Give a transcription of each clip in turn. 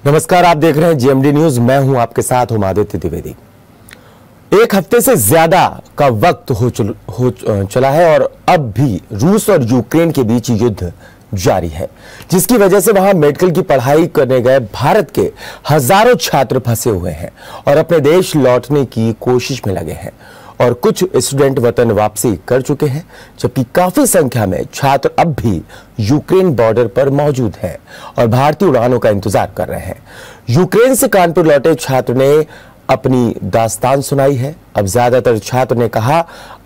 नमस्कार, आप देख रहे हैं जीएमडी न्यूज। मैं हूं आपके साथ आदित्य द्विवेदी। एक हफ्ते से ज्यादा का वक्त हो चला है और अब भी रूस और यूक्रेन के बीच युद्ध जारी है, जिसकी वजह से वहां मेडिकल की पढ़ाई करने गए भारत के हजारों छात्र फंसे हुए हैं और अपने देश लौटने की कोशिश में लगे हैं। और कुछ स्टूडेंट वतन वापसी कर चुके हैं, जबकि काफी संख्या में छात्र अब भी यूक्रेन बॉर्डर पर मौजूद हैं और भारतीय उड़ानों का इंतजार कर रहे हैं। यूक्रेन से कानपुर लौटे छात्र ने अपनी दास्तान सुनाई है। अब ज्यादातर छात्र ने कहा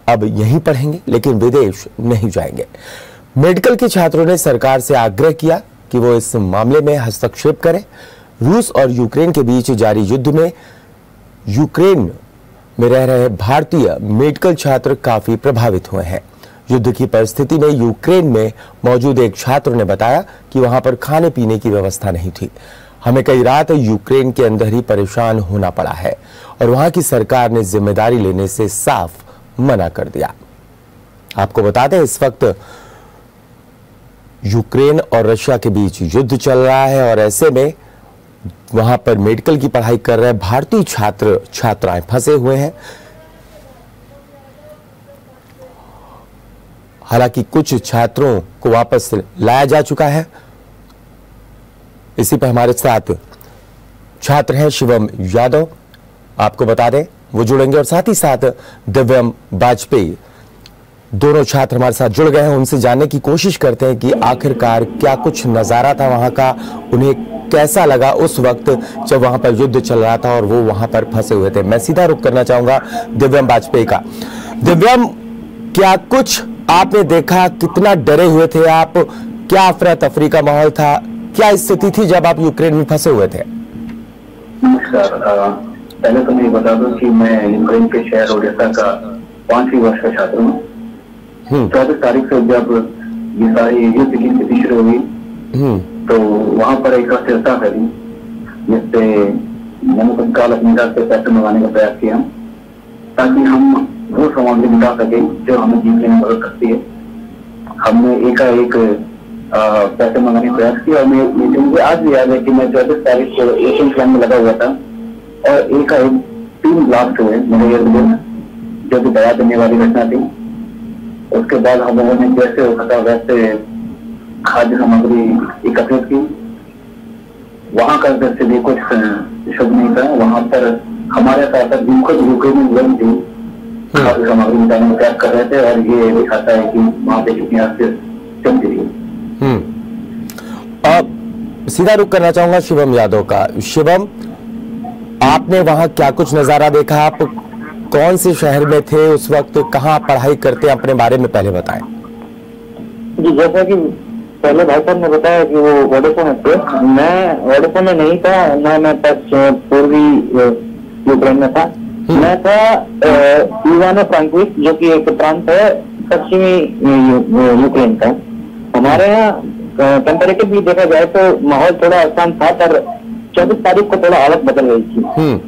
अब यहीं पढ़ेंगे, लेकिन विदेश नहीं जाएंगे। मेडिकल के छात्रों ने सरकार से आग्रह किया कि वो इस मामले में हस्तक्षेप करे। रूस और यूक्रेन के बीच जारी युद्ध में यूक्रेन में रह रहे भारतीय मेडिकल छात्र काफी प्रभावित हुए हैं। युद्ध की परिस्थिति में यूक्रेन में मौजूद एक छात्र ने बताया कि वहां पर खाने पीने की व्यवस्था नहीं थी। हमें कई रात यूक्रेन के अंदर ही परेशान होना पड़ा है और वहां की सरकार ने जिम्मेदारी लेने से साफ मना कर दिया। आपको बता दें, इस वक्त यूक्रेन और रशिया के बीच युद्ध चल रहा है और ऐसे में वहां पर मेडिकल की पढ़ाई कर रहे भारतीय छात्र छात्राएं फंसे हुए हैं। हालांकि कुछ छात्रों को वापस लाया जा चुका है। इसी पर हमारे साथ छात्र हैं शिवम यादव, आपको बता दें वो जुड़ेंगे, और साथ ही साथ दिव्यम वाजपेयी, दोनों छात्र हमारे साथ जुड़ गए हैं। उनसे जानने की कोशिश करते हैं कि आखिरकार क्या कुछ नजारा था वहां का, उन्हें कैसा लगा उस वक्त जब वहां पर युद्ध चल रहा था और वो वहां पर फंसे हुए थे। मैं सीधा रुख करना चाहूंगा दिव्यम वाजपेयी का। दिव्यम, क्या कुछ आपने देखा, कितना डरे हुए थे आप, क्या अफरा तफरी का माहौल था, क्या स्थिति थी जब आप यूक्रेन में फंसे हुए थे? नमस्कार। पहले तो मैं बता दूं कि मैं यूक्रेन के शहर ओडेसा का 5वीं वर्ष का छात्र हूँ। 24 तारीख से जब ये सारी युद्ध की स्थिति शुरू हुई तो वहां पर एक अस्थिरता फैली, जिससे मैंने तत्काल अपने घर से पैसे मंगाने का प्रयास किया ताकि हम वो सामग्री मिटा सके जो हमें जीतने में मदद करती है। हमने एकाएक पैसे मंगाने का प्रयास किया और मुझे आज भी याद है कि मैं 24 तारीख को एशियन लाइन में लगा हुआ था और एकाएक 3 ब्लास्ट हुए मेरे इर्द गिर्द, जो कि दया देने वाली घटना थी। उसके बाद हम लोगों ने जैसे हो सका वैसे खाद्य सामग्री एकत्रित की। वहां का दृश्य भी कुछ शुभ नहीं था। वहां पर हमारे साथ खुद यूक्रेनी लोग भी खाद्य सामग्री मिटाने का प्रयास कर रहे थे और ये दिखाता है कि वहां पे कितनी चलती रही। सीधा रुख करना चाहूंगा शिवम यादव का। शिवम, आपने वहां क्या कुछ नजारा देखा? आप कौन से शहर में थे उस वक्त, कहाँ पढ़ाई करते हैं, अपने बारे में पहले बताएं। जी, जैसा कि पहले भाई साहब ने बताया कि वो ओडेसा में थे, मैं ओडेसा में नहीं था, ना मैं पूर्वी यूक्रेन में था। मैं था इवानो-फ्रैंकोविच, जो कि एक प्रांत है पश्चिमी यूक्रेन का। हमारे यहाँ कंपेरेटिवली देखा जाए तो माहौल थोड़ा आसान था, पर 24 तारीख को थोड़ा हालत बदल गई थी।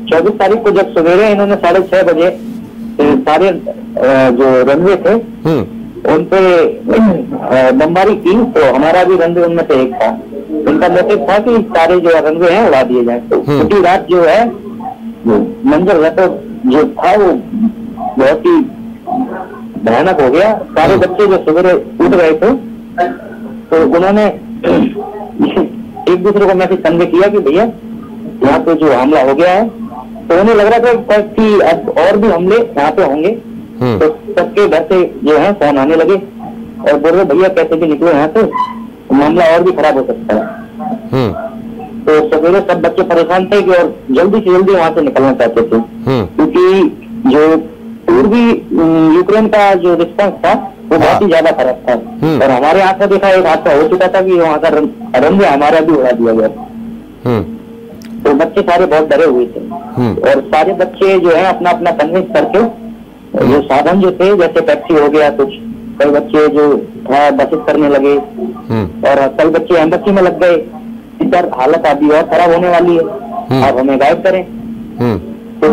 24 तारीख को जब सवेरे इन्होंने 6:30 बजे सारे जो रनवे थे उन पे बमबारी की, तो हमारा भी रनवे उनमें से एक था। उनका मोटिव था कि सारे जो रनवे हैं उड़ा दिए जाए। तो छुट्टी रात जो है मंजर तो जो था वो बहुत ही भयानक हो गया। सारे बच्चे जो सवेरे उठ रहे थे तो उन्होंने एक दूसरे को मैसेज संदेह किया कि भैया यहाँ पे जो हमला हो गया है, तो उन्हें लग रहा था कि अब और भी हमले यहाँ पे होंगे। तो सबके घर से जो है फोन आने लगे और बोल रहे भैया कैसे भी निकलो यहाँ से, मामला और भी खराब हो सकता है। तो सवेरे सब बच्चे परेशान थे कि और जल्दी से जल्दी वहां से निकलना चाहते थे, क्योंकि जो पूर्वी यूक्रेन का जो रिस्पॉन्स था वो बहुत ही ज्यादा खराब था। और हमारे यहाँ से देखा एक हादसा हो चुका था कि वहां का रनवे हमारा भी उड़ा दिया गया। तो बच्चे सारे बहुत डरे हुए थे और सारे बच्चे जो है अपना अपना कन्विंस करके जो साधन जो थे, जैसे टैक्सी हो गया, कुछ कई बच्चे जो बसेस करने लगे और कई बच्चे एम्बेसी में लग गए। इधर हालत अभी और खराब होने वाली है, आप हमें गाइड करें। तो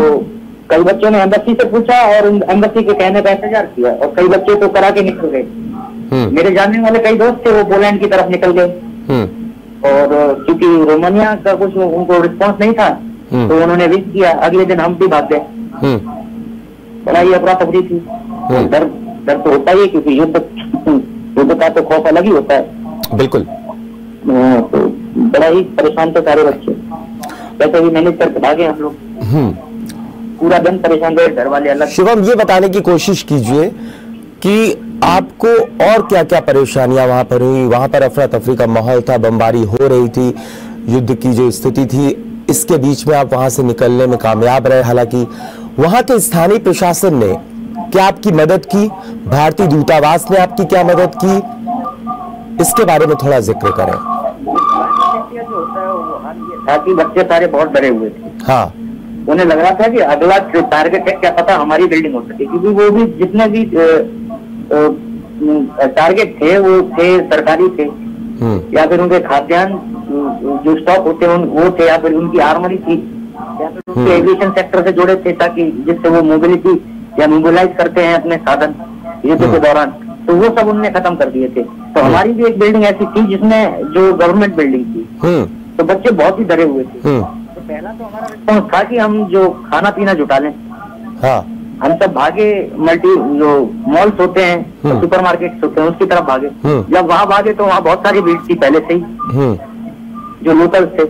कई बच्चों ने एम्बेसी से पूछा और एम्बेसी के कहने का इंतजार किया और कई बच्चे तो करा के निकल गए। मेरे जानने वाले कई दोस्त थे, वो पोलैंड की तरफ निकल गए। और क्योंकि रोमानिया का कुछ उनको रिस्पॉन्स नहीं था तो उन्होंने विश किया, अगले दिन हम भी भाग गए। बड़ा ही अफरा तफरी थी। डर तो होता ही है, क्योंकि युद्ध का तो खौफ अलग ही होता है। बिल्कुल। तो बड़ा ही परेशान थे सारे बच्चे, वैसे भी मैनेज करके भागे हम लोग। पूरा दिन परेशान रहे, घर वाले अलग। शिवम, ये बताने की कोशिश कीजिए कि आपको और क्या क्या परेशानियां वहां पर हुई? वहां पर अफरा तफरी का माहौल था, बमबारी हो रही थी, युद्ध की जो स्थिति थी, इसके बीच में आप वहां से निकलने में कामयाब रहे। हालांकि वहां के स्थानीय प्रशासन ने क्या आपकी मदद की? भारतीय दूतावास ने आपकी क्या मदद की? इसके बारे में थोड़ा जिक्र करें। ताकि बच्चे सारे बहुत डरे हुए थे। हाँ, उन्हें लग रहा था कि अगला जो टारगेट है, क्या पता हमारी बिल्डिंग हो सके, क्योंकि वो भी जितने भी टारगेट थे वो थे सरकारी थे, या फिर उनके खाद्यान्न जो स्टॉक होते हैं वो थे, या फिर उनकी आर्मरी थी, या फिर उनके एविएशन सेक्टर से जुड़े थे, ताकि जिससे वो मोबिलिटी या मोबिलाइज करते हैं अपने साधन युद्ध के दौरान, तो वो सब उनने खत्म कर दिए थे। तो हमारी भी एक बिल्डिंग ऐसी थी जिसमें जो गवर्नमेंट बिल्डिंग थी, तो बच्चे बहुत ही डरे हुए थे। तो पहला तो हमारा रिस्पॉन्स था कि हम जो खाना पीना जुटा लें। हाँ। हम सब भागे, मल्टी जो मॉल्स होते हैं, सुपरमार्केट्स होते हैं, उसकी तरफ भागे। जब वहां भागे तो वहाँ बहुत सारी भीड़ थी पहले से ही, जो लोकल्स थे,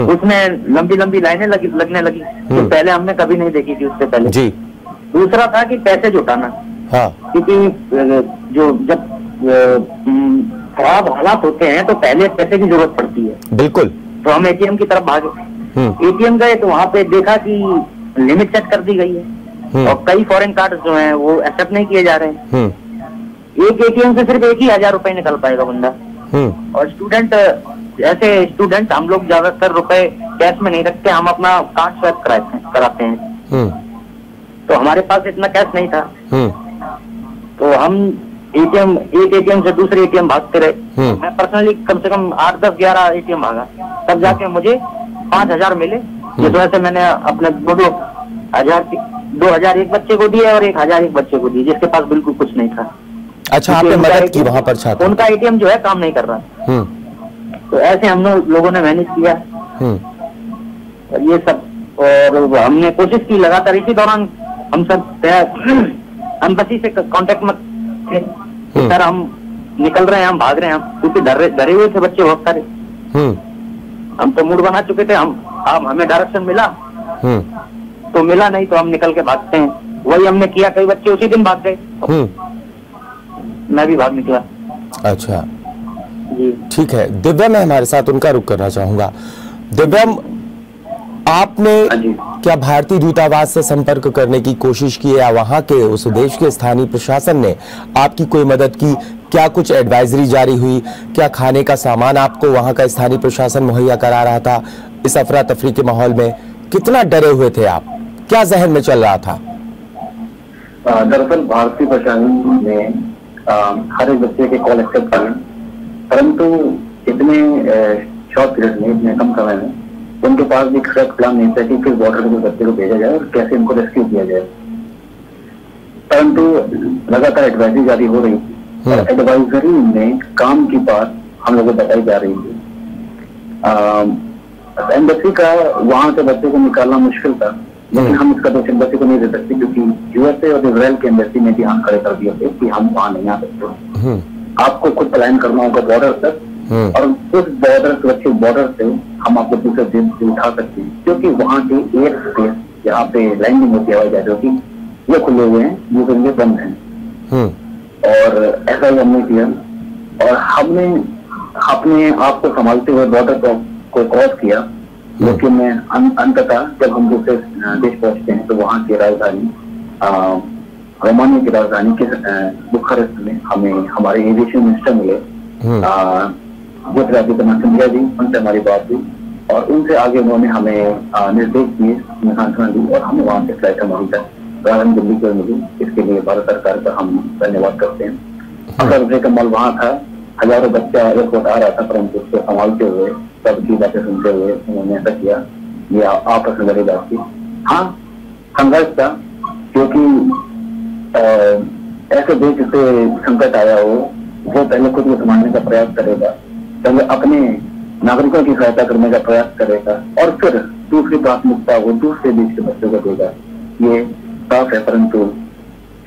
उसमें लंबी लंबी लाइनें लगने लगी, जो पहले हमने कभी नहीं देखी थी उससे पहले जी। दूसरा था कि पैसे जुटाना। हाँ। क्योंकि जो जब खराब हालात होते हैं तो पहले पैसे की जरूरत पड़ती है। बिल्कुल। तो हम एटीएम की तरफ भागे। एटीएम गए तो वहाँ पे देखा कि लिमिट सेट कर दी गई है और कई फॉरेन कार्ड जो हैं वो एक्सेप्ट नहीं किए जा रहे हैं। एक एटीएम से सिर्फ 1,000 रुपए निकल पाएगा बंदा। और स्टूडेंट हम लोग ज्यादातर रुपए कैश में नहीं रखते, हम अपना कार्ड स्वैप कराते हैं। तो हमारे पास इतना कैश नहीं था, तो हम एक एटीएम से दूसरे एटीएम भागते रहे। मैं पर्सनली कम से कम 8, 10, 11 एटीएम भागा, तब जाके मुझे 5,000 मिले। जिस वजह से मैंने अपने 2,000 एक बच्चे को दिए और 1,000 एक बच्चे को दिए जिसके पास बिल्कुल कुछ नहीं था। अच्छा, आपने मदद की वहां पर छात्र? उनका एटीएम जो है काम नहीं कर रहा। तो ऐसे हम लोगों ने मैनेज किया और ये सब, और हमने कोशिश की लगातार। इसी दौरान हम सब एम्बेसी से कांटेक्ट में थे, सर हम निकल रहे हैं, हम भाग रहे हैं, हम क्योंकि डरे हुए थे बच्चे बहुत सारे। हम तो मूड बना चुके थे, हमें डायरेक्शन मिला तो मिला, नहीं तो हम निकल के भागते हैं। वही हमने किया, कई बच्चे उसी दिन भाग गए, मैं भी भाग निकला। अच्छा जी, ठीक है। दिव्यम है हमारे साथ, उनका रुख करना चाहूंगा। दिव्यम, आपने क्या भारतीय दूतावास से संपर्क करने की कोशिश की या वहां के उस देश के स्थानीय प्रशासन ने आपकी कोई मदद की? क्या कुछ एडवाइजरी जारी हुई? क्या खाने का सामान आपको वहां का स्थानीय प्रशासन मुहैया करा रहा था? इस अफरा तफरी के माहौल में कितना डरे हुए थे आप? क्या जहन में चल रहा था? दरअसल भारतीय प्रशासन ने हर एक बच्चे के कॉल एक्सेप्ट किए, परंतु इतने शॉर्ट पीरियड में, इतने कम समय में उनके पास भी करेक्ट प्लान नहीं था कि किस बॉर्डर के बच्चे को भेजा जाए और कैसे उनको रेस्क्यू किया जाए। परंतु लगातार एडवाइजरी जारी हो रही थी और एडवाइजरी में काम की बात हम लोगों को बताई जा रही थी। एम्बेसी का वहां से बच्चे को निकालना मुश्किल था, लेकिन हम इसका दोष एम्बेसी को नहीं दे सकते, क्योंकि यूएसए और इजराइल के एम्बेसी ने भी हाथ खड़े कर दिए थे कि हम वहां नहीं आ सकते, आपको खुद प्लान करना होगा बॉर्डर तक, और उस बॉर्डर सुरक्षित बॉर्डर से हम आपको दूसरे देश से उठा सकते हैं, क्योंकि वहाँ के एयर स्पेस जहाँ पे लैंडिंग होती है हवाई जहाजों की, ये खुले हुए हैं, दूसरे लिए बंद हैं। और ऐसा ही हमने किया और हमने अपने आप को संभालते हुए बॉर्डर को क्रॉस किया। लेकिन अंततः जब हम दूसरे देश पहुंचते हैं तो वहाँ की राजधानी रोमानिया की राजधानी के बुखारेस्ट में हमें हमारे एविएशन मिनिस्टर मिले, सिंधिया जी, उनसे हमारी बात हुई और उनसे आगे उन्होंने हमें निर्देश दिए, सांत्वना दी और हमें वहाँ से फ्लाइट हमारी तक राजधानी दिल्ली को मिली। इसके लिए भारत सरकार का हम धन्यवाद करते हैं। अगर का मल वहाँ था, हजारों बच्चा एक वक्त आ रहा था, परंतु उसको संभालते हुए, सबकी बातें सुनते हुए उन्होंने ऐसा किया। ये आपस में बड़ी बात थी। हाँ, संघर्ष था, क्योंकि ऐसे देश से संकट आया हो, वो पहले खुद को संभालने का प्रयास करेगा, पहले अपने नागरिकों की सहायता करने का प्रयास करेगा और फिर दूसरी प्राथमिकता वो दूसरे देश के बच्चों को देगा, ये साफ है। परंतु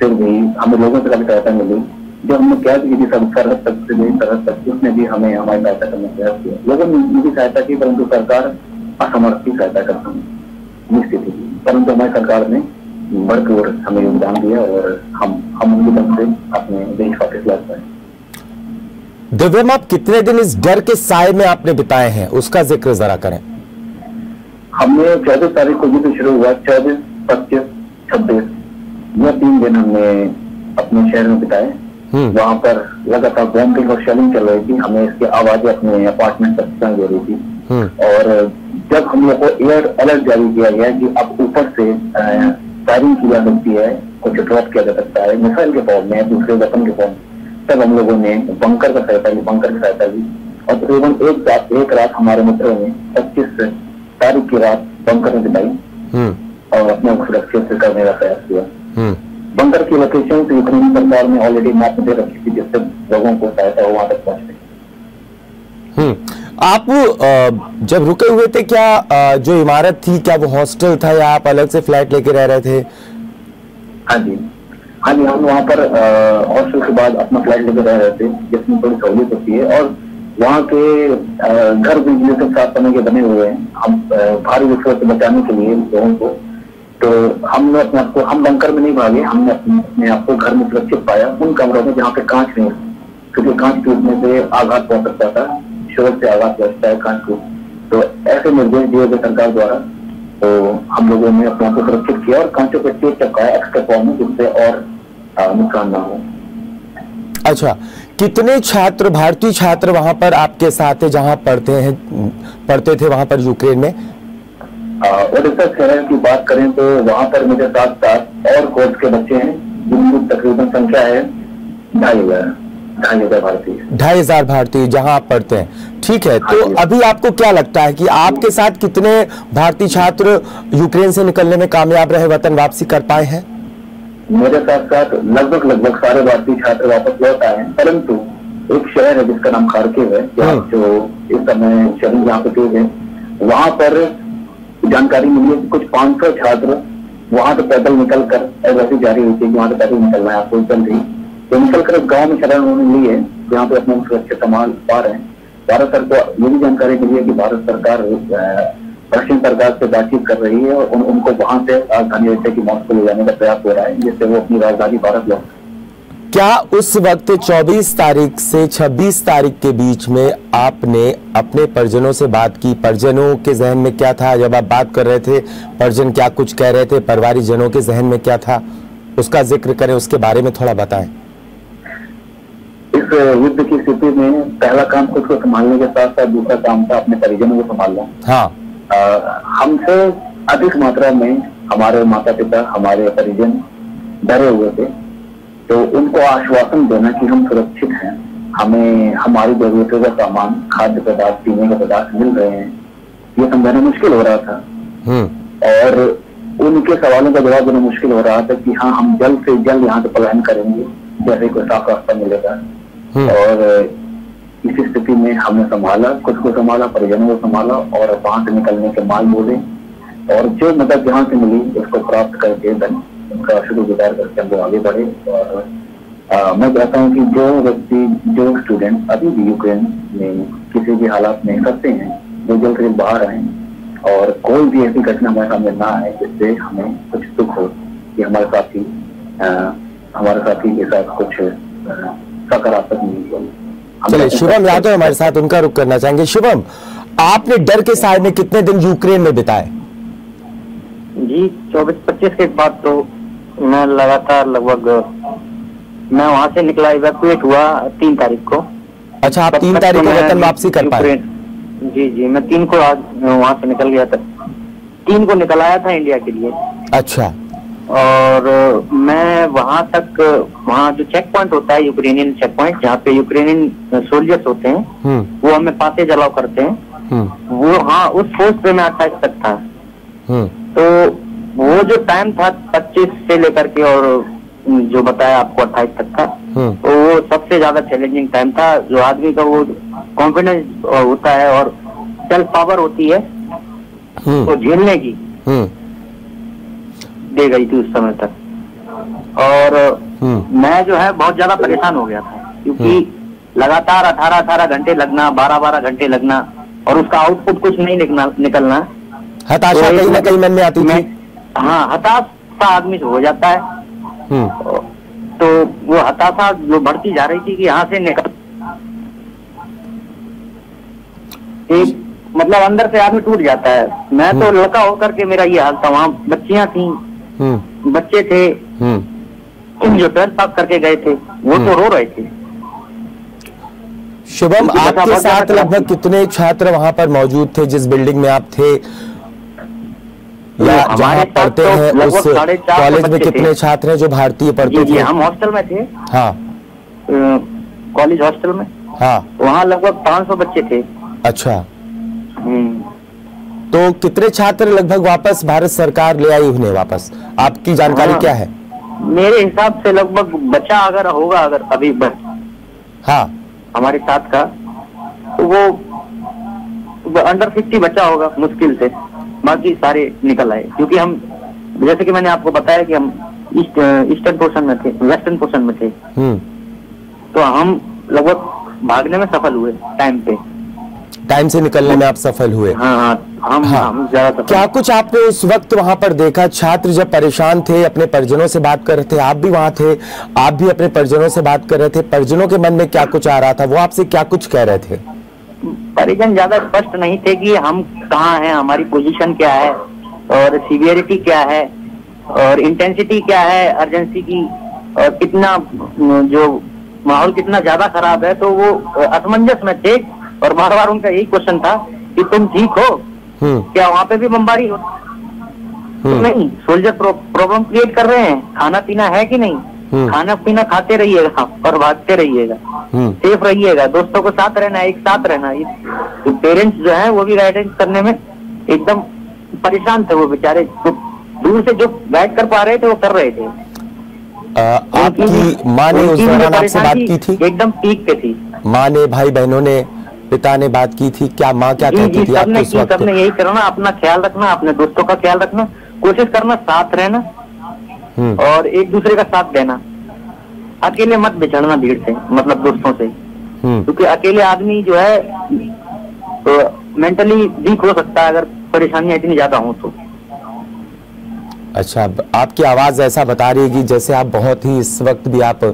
फिर भी हमें लोगों से काफी सहायता मिली। जो हमने क्या की थी सब सरहद तक से गई, सरहद तक उसने भी हमें हमारी सहायता करने का प्रयास किया। लोगों ने उनकी सहायता की, परंतु सरकार असमर्थ की सहायता कर निश्चित थी। परंतु हमारी सरकार ने भरपूर हमें योगदान दिया और हम उनकी तरफ से अपने देश वापस लौट पाए। दिव्यम, आप कितने दिन इस डर के साए में आपने बिताए हैं, उसका जिक्र जरा करें। हमने 24 तारीख को युद्ध शुरू हुआ, 24, 25, 26 यह 3 दिन हमने अपने शहर में बिताए। वहां पर लगातार बॉम्बिंग और शेलिंग चल रही थी, हमें इसकी आवाजें अपने अपार्टमेंट तक सुनाई दे रही थी। और जब हम लोग को एयर अलर्ट जारी किया गया कि अब ऊपर से फायरिंग की जा सकती है, कुछ ड्रॉप किया जा सकता है मिसाइल के फॉर्म में, दूसरे वेपन के फॉर्म में, तब हम लोगों ने बंकर की सहायता ली। और तकरीबन एक रात हमारे मित्रों ने 25 तारीख की रात बंकर में बिताई और अपने सुरक्षित से करने का प्रयास किया। बंकर की लोकेशन से यूक्रेन सरकार ने ऑलरेडी मैप दे रखी थी, जिससे लोगों को सहायता हो वहां तक पहुंचने। आप जब रुके हुए थे, क्या जो इमारत थी क्या वो हॉस्टल था या आप अलग से फ्लैट लेके रह रहे थे? हाँ जी, हम वहाँ पर हॉस्टल के बाद अपना फ्लैट लेके रह रहे थे, जिसमें थोड़ी सहूलियत होती है। और वहाँ के घर बिजली से साफ करने के बने हुए हैं। हम भारी विस्फोट से बचाने के लिए लोगों को, तो हमने अपने आप को, हम बंकर में नहीं भागे, हमने अपने आप को घर में सुरक्षित पाया उन कमरों में जहाँ पे कांच नहीं, क्योंकि कांच टूटने से आघात पहुंच सकता था, शोर से आघात पहुंचता है कांच को। तो ऐसे निर्देश दिए गए सरकार द्वारा, तो हम लोगों ने अपने आप को सुरक्षित किया और कांचों पर टेप चिपकाया एक्स्ट्रा फॉर्म में, जिससे और नुकसान ना हो। अच्छा, कितने छात्र, भारतीय छात्र वहां पर आपके साथ है जहां पढ़ते थे वहां पर यूक्रेन में? ओडिशा शहर की बात करें तो वहां पर मेरे साथ और कोर्स के बच्चे हैं, जिनकी तकरीबन संख्या है 2,500 भारतीय। 2,500 भारतीय जहां आप पढ़ते हैं, ठीक है। तो अभी आपको क्या लगता है कि आपके साथ कितने भारतीय छात्र यूक्रेन से निकलने में कामयाब रहे, वतन वापसी कर पाए हैं? मेरे साथ साथ लगभग सारे भारतीय छात्र वापस लौट आए हैं, परंतु एक शहर है जिसका नाम खार्किव है, जो इस समय शहर जहाँ पे तेज है, वहां पर जानकारी मिली है कि कुछ 500 छात्र वहां से पैदल निकल कर वैसे जारी हुई थी, वहां से पैदल निकलना है आपको चल रही, तो निकल कर गाँव में शरण उन्होंने ली है, जहाँ पे अपने सुरक्षित संभाल पा रहे हैं। भारत सरकार को ये भी जानकारी मिली है कि भारत सरकार रशियन सरकार से बातचीत कर रही है और उनको वहां से राजधानी रशिया की मॉस्को ले जाने का प्रयास हो रहा है, जिससे वो अपनी राजधानी भारत लौट। क्या उस वक्त 24 तारीख से 26 तारीख के बीच में आपने अपने परिजनों से बात की? परिजनों के जहन में क्या था जब आप बात कर रहे थे? परिजन क्या कुछ कह रहे थे? परिवारिक जनों के जहन में क्या था? उसका जिक्र करें, उसके बारे में थोड़ा बताएं। इस युद्ध की स्थिति में पहला काम खुद को संभालने के साथ साथ दूसरा काम था अपने परिजनों को संभालना। हाँ, हमसे अधिक मात्रा में हमारे माता पिता, हमारे परिजन डरे हुए थे, तो उनको आश्वासन देना कि हम सुरक्षित हैं, हमें हमारी जरूरतों का सामान, खाद्य पदार्थ, पीने के पदार्थ मिल रहे हैं, ये समझाना मुश्किल हो रहा था। और उनके सवालों का जवाब देना मुश्किल हो रहा था कि हाँ, हम जल्द से जल्द यहाँ से पलायन करेंगे, जैसे कोई साफ रास्ता मिलेगा। और इस स्थिति में हमने संभाला, खुद को संभाला, परिजनों को संभाला और वहां से निकलने के माल बोले और जो मदद जहाँ से मिली उसको प्राप्त करके उनका शुक्रगुजार करके हम आगे बढ़े। और मैं चाहता हूँ कि जो व्यक्ति, जो स्टूडेंट अभी भी यूक्रेन में किसी भी हालात में फंसे हैं, वो जल्द से बाहर आए और कोई भी ऐसी घटना हमारे सामने ना आए जिससे हमें कुछ दुख हो कि हमारे साथी के साथ कुछ सकारात्मक नहीं हो। चलिए, शुभम यादव हमारे साथ, उनका रुख करना चाहेंगे। शुभम, आपने डर के साए में कितने दिन यूक्रेन में बिताए? जी 24-25 के बाद तो मैं लगातार मैं वहां से निकला, इवैक्यूएट हुआ 3 तारीख को। अच्छा, आप 3 तारीख को वतन वापसी कर पाए? जी, मैं 3 को वहां से निकल गया था, 3 को निकल आया था इंडिया के लिए। अच्छा। और मैं वहां जो चेक पॉइंट होता है, यूक्रेनियन चेक पॉइंट, जहाँ पे यूक्रेनियन सोल्जर्स होते हैं, वो हमें पासेज अलाउ करते हैं, वो हाँ उस पोस्ट पे मैं 28 तक था। तो वो जो टाइम था 25 से लेकर के और जो बताया आपको 28 तक का, तो वो सबसे ज्यादा चैलेंजिंग टाइम था। जो आदमी का वो कॉन्फिडेंस होता है और सेल्फ पावर होती है वो झेलने की दे गई थी उस समय तक। और मैं जो है बहुत ज्यादा परेशान हो गया था, क्योंकि लगातार 18 घंटे लगना, 12 घंटे लगना, और उसका आउटपुट कुछ नहीं निकलना। हताशा कहीं ना कहीं मन में आती थी। हाँ, हताश सा आदमी हो जाता है। तो वो हताशा जो बढ़ती जा रही थी कि यहाँ से निकल, एक मतलब अंदर से आदमी टूट जाता है। मैं तो लड़का होकर के मेरा ये हाल था। वहाँ बच्चियां थी, बच्चे थे जो 12th पास करके गए थे, वो तो रो रहे थे। शुभम, आपके साथ लगभग कितने छात्र वहां पर मौजूद थे जिस बिल्डिंग में आप थे, या जहां पढ़ते हैं उस कॉलेज में कितने छात्र हैं जो भारतीय पढ़ते थे? हम हॉस्टल में थे। हाँ, कॉलेज हॉस्टल में। हाँ, वहाँ लगभग 500 बच्चे थे। अच्छा, तो कितने छात्र लगभग वापस भारत सरकार ले आई उन्हें वापस? आपकी जानकारी क्या है? मेरे हिसाब से लगभग बचा अगर होगा, अगर अभी बच हाँ हमारे साथ का, तो वो अंडर 50 बचा होगा मुश्किल से। बाकी सारे निकल आए, क्योंकि हम, जैसे कि मैंने आपको बताया कि हम ईस्टर्न पोर्शन में थे, वेस्टर्न पोर्शन में थे, तो हम लगभग भागने में सफल हुए। टाइम से निकलने में आप सफल हुए। हम ज्यादा। क्या कुछ आपने उस वक्त वहां पर देखा? छात्र जब परेशान थे, अपने परिजनों से बात कर रहे थे, आप भी वहां थे, आप भी अपने परिजनों से बात कर रहे थे, परिजनों के मन में क्या कुछ आ रहा था? वो आपसे क्या कुछ कह रहे थे? परिजन ज्यादा स्पष्ट नहीं थे कि हम कहाँ हैं, हमारी पोजीशन क्या है, और सीवियरिटी क्या है, और इंटेंसिटी क्या है अर्जेंसी की, और कितना जो माहौल कितना ज्यादा खराब है। तो वो असमंजस में थे, और बार बार उनका यही क्वेश्चन था कि तुम ठीक हो क्या, वहाँ पे भी बमबारी हो? नहीं, सोल्जर प्रॉब्लम क्रिएट कर रहे हैं, खाना पीना है कि नहीं, खाना पीना खाते रहिएगा और भागते रहिएगा, सेफ रहिएगा, दोस्तों को साथ रहना, एक साथ रहना। तो पेरेंट्स जो है वो भी गाइडेंस करने में एकदम परेशान थे। वो बेचारे दूर से जो गाइड कर पा रहे थे वो कर रहे थे। आपकी माँ ने उस दौरान आपसे बात की थी? एकदम पीक पे थी। माँ ने, भाई बहनों ने, पिता ने बात की थी? क्या माँ क्या कहती थी आपको उस वक्त? सबने यही करना, अपना ख्याल रखना, अपने दोस्तों का ख्याल रखना, कोशिश करना साथ रहना, और एक दूसरे का साथ देना। अकेले मत बिछड़ना भीड़ से, मतलब दोस्तों से, क्योंकि अकेले आदमी जो है तो मेंटली वीक हो सकता है अगर परेशानियां इतनी ज्यादा हो तो। अच्छा, आपकी आवाज ऐसा बता रही है कि जैसे आप बहुत ही इस वक्त भी आप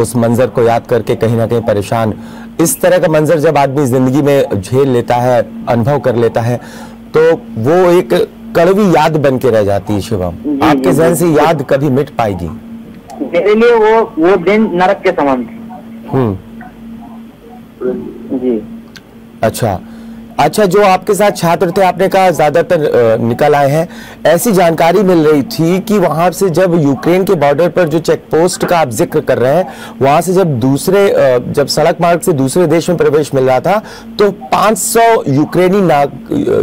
उस मंजर को याद करके कहीं ना कहीं परेशान। इस तरह का मंजर जब आदमी जिंदगी में झेल लेता है, अनुभव कर लेता है, तो वो एक कड़वी याद बन के रह जाती है। शिवम, आपके जहन से याद कभी मिट पाएगी? मेरे लिए वो दिन नरक के समान थे। जी। अच्छा, जो आपके साथ छात्र थे, आपने कहा ज्यादातर निकल आए हैं। ऐसी जानकारी मिल रही थी कि वहां से जब यूक्रेन के बॉर्डर पर जो चेक पोस्ट का आप जिक्र कर रहे हैं, वहां से जब सड़क मार्ग से दूसरे देश में प्रवेश मिल रहा था, तो 500 यूक्रेनी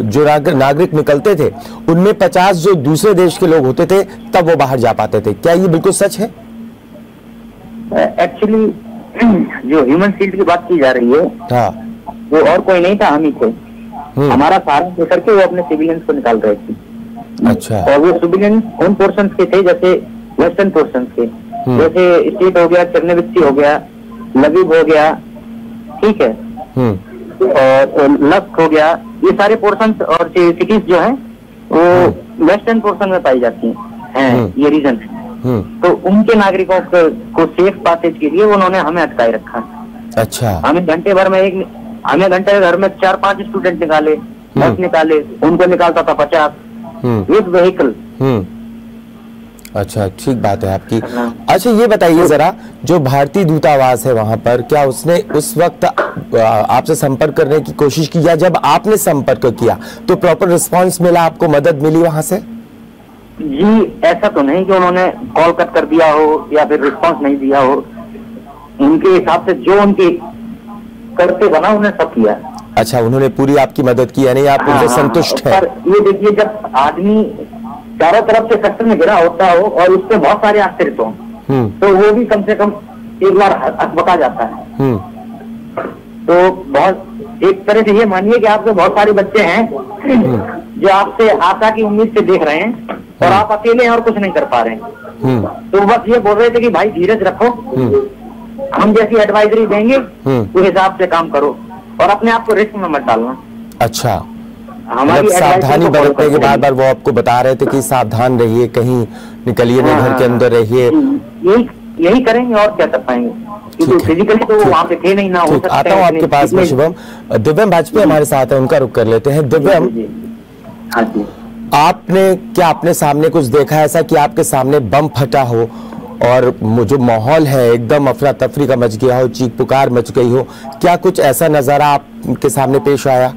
जो नागरिक निकलते थे, उनमें 50 जो दूसरे देश के लोग होते थे, तब वो बाहर जा पाते थे। क्या ये बिल्कुल सच है? एक्चुअली जो ह्यूमन शील्ड की बात की जा रही है, हाँ, वो और कोई नहीं था, हम ही थे। हमारा सहारा लेकर के वो अपने सिविलियंस को निकाल रहे थे। अच्छा। और वो सिविलियंस उन पोर्शंस के थे, जैसे वेस्टर्न पोर्शंस के, जैसे स्टेट हो गया, चेरनोबित्सी हो गया, लविव हो गया, ठीक है, और लस्क हो गया। ये सारे पोर्शंस और सिटीज जो है वो वेस्टर्न पोर्शन में पाई जाती हैं, ये रीजन है। तो उनके नागरिकों को सेफ पासेज के लिए उन्होंने हमें अटकाए रखा। अच्छा। हमें घंटे घर में 4-5 स्टूडेंट निकाले, 10 निकाले, उनको निकालता था 50 विद व्हीकल। अच्छा, ठीक बात है आपकी। अच्छा, ये बताइए जरा, जो भारतीय दूतावास है वहां पर, क्या उसने उस वक्त आपसे संपर्क करने की कोशिश की, या जब आपने संपर्क किया तो प्रॉपर रिस्पांस मिला, आपको मदद मिली वहां से? जी, ऐसा तो नहीं कि उन्होंने कॉल कट कर दिया हो या फिर रिस्पांस नहीं दिया हो। उनके हिसाब से जो उनके करते बना उन्हें सब किया। अच्छा, उन्होंने पूरी आपकी मदद की, यानी आप उनसे संतुष्ट हैं? ये देखिए, जब आदमी चारों तरफ से सेक्टर में घिरा होता हो और उससे बहुत सारे आश्रित हो, तो वो भी कम से कम एक बार हकबका जाता है। तो बहुत एक तरह से ये मानिए कि आपके बहुत सारे बच्चे हैं जो आपसे आशा की उम्मीद से देख रहे हैं और आप अकेले हैं और कुछ नहीं कर पा रहे हैं। तो बस ये बोल रहे थे कि भाई धीरज रखो, हम जैसी एडवाइजरी देंगे उस हिसाब से काम करो और अपने आप को रिस्क में मत डालना। अच्छा, हमारी मतलब सावधानी बरतने के बार वो आपको बता रहे थे कि सावधान रहिए, कहीं निकलिए नहीं, घर के अंदर रहिए। यही करेंगे और क्या कर पाएंगे, क्योंकि फिजिकली तो वो वहाँ पे थे नहीं ना। हो सकता आता हूँ आपके पास में शुभम। दिव्यम वाजपेयी हमारे साथ है, उनका रुख कर लेते हैं। दिव्यम, हाँ जी, आपने क्या अपने सामने कुछ देखा ऐसा कि आपके सामने बम फटा हो और जो माहौल है एकदम अफरा तफरी का मच गया हो, चीख पुकार मच गई हो, क्या कुछ ऐसा नजारा आपके सामने पेश आया?